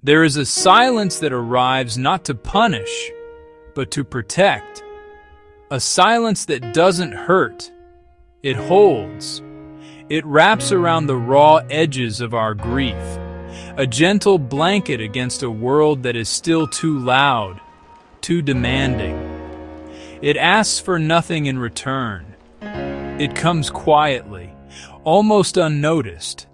There is a silence that arrives not to punish, but to protect. A silence that doesn't hurt. It holds. It wraps around the raw edges of our grief, a gentle blanket against a world that is still too loud, too demanding. It asks for nothing in return. It comes quietly, almost unnoticed,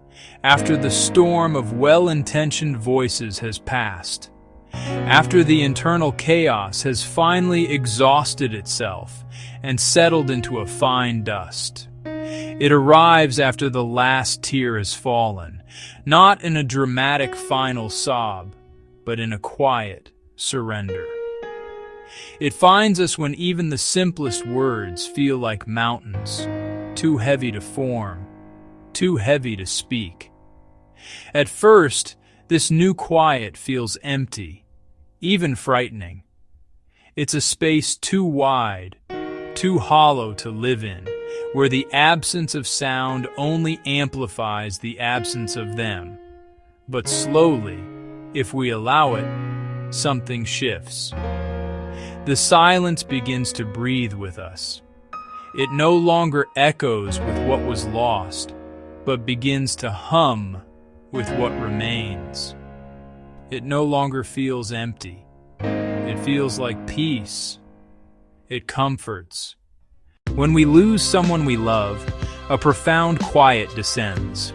after the storm of well-intentioned voices has passed, after the internal chaos has finally exhausted itself and settled into a fine dust. It arrives after the last tear has fallen, not in a dramatic final sob, but in a quiet surrender. It finds us when even the simplest words feel like mountains, too heavy to form, too heavy to speak. At first, this new quiet feels empty, even frightening. It's a space too wide, too hollow to live in, where the absence of sound only amplifies the absence of them. But slowly, if we allow it, something shifts. The silence begins to breathe with us. It no longer echoes with what was lost, but begins to hum with what remains. It no longer feels empty. It feels like peace. It comforts. When we lose someone we love, a profound quiet descends.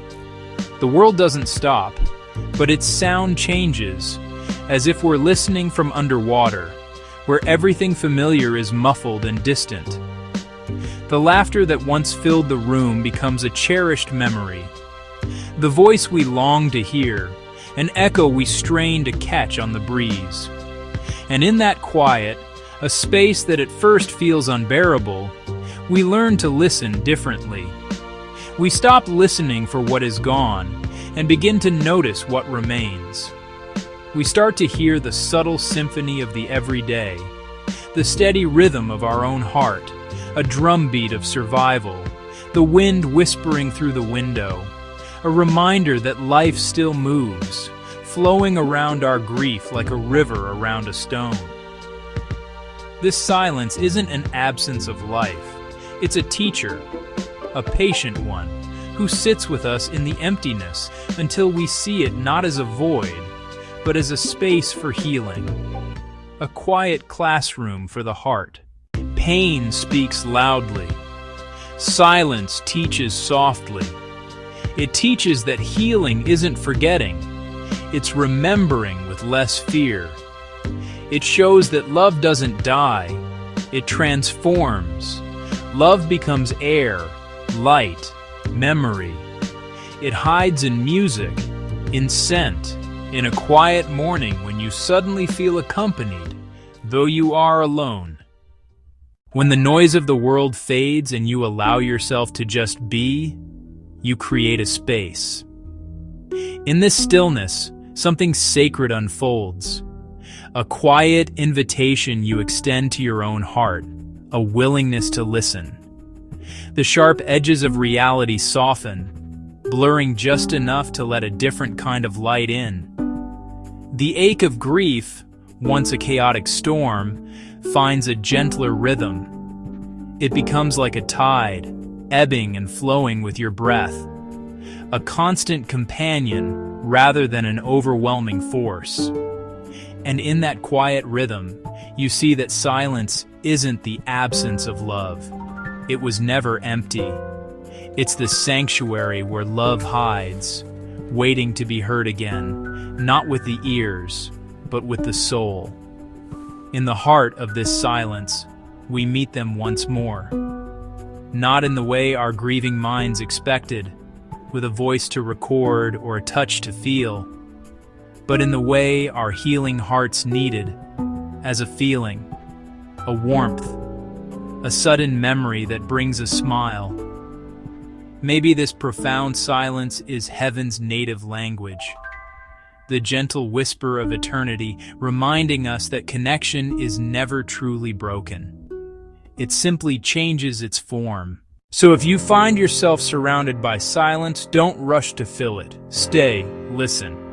The world doesn't stop, but its sound changes, as if we're listening from underwater, where everything familiar is muffled and distant. The laughter that once filled the room becomes a cherished memory. The voice we long to hear, an echo we strain to catch on the breeze. And in that quiet, a space that at first feels unbearable, we learn to listen differently. We stop listening for what is gone and begin to notice what remains. We start to hear the subtle symphony of the everyday, the steady rhythm of our own heart, a drumbeat of survival, the wind whispering through the window, a reminder that life still moves, flowing around our grief like a river around a stone. This silence isn't an absence of life. It's a teacher, a patient one, who sits with us in the emptiness until we see it not as a void, but as a space for healing. A quiet classroom for the heart. Pain speaks loudly. Silence teaches softly. It teaches that healing isn't forgetting. It's remembering with less fear. It shows that love doesn't die. It transforms. Love becomes air, light, memory. It hides in music, in scent, in a quiet morning when you suddenly feel accompanied, though you are alone. When the noise of the world fades and you allow yourself to just be, you create a space. In this stillness, something sacred unfolds. A quiet invitation you extend to your own heart, a willingness to listen. The sharp edges of reality soften, blurring just enough to let a different kind of light in. The ache of grief, once a chaotic storm, finds a gentler rhythm. It becomes like a tide, ebbing and flowing with your breath. A constant companion rather than an overwhelming force. And in that quiet rhythm, you see that silence isn't the absence of love. It was never empty. It's the sanctuary where love hides, waiting to be heard again, not with the ears, but with the soul. In the heart of this silence, we meet them once more. Not in the way our grieving minds expected, with a voice to record or a touch to feel, but in the way our healing hearts needed, as a feeling, a warmth, a sudden memory that brings a smile. Maybe this profound silence is heaven's native language, the gentle whisper of eternity reminding us that connection is never truly broken. It simply changes its form. So if you find yourself surrounded by silence, don't rush to fill it. Stay, listen,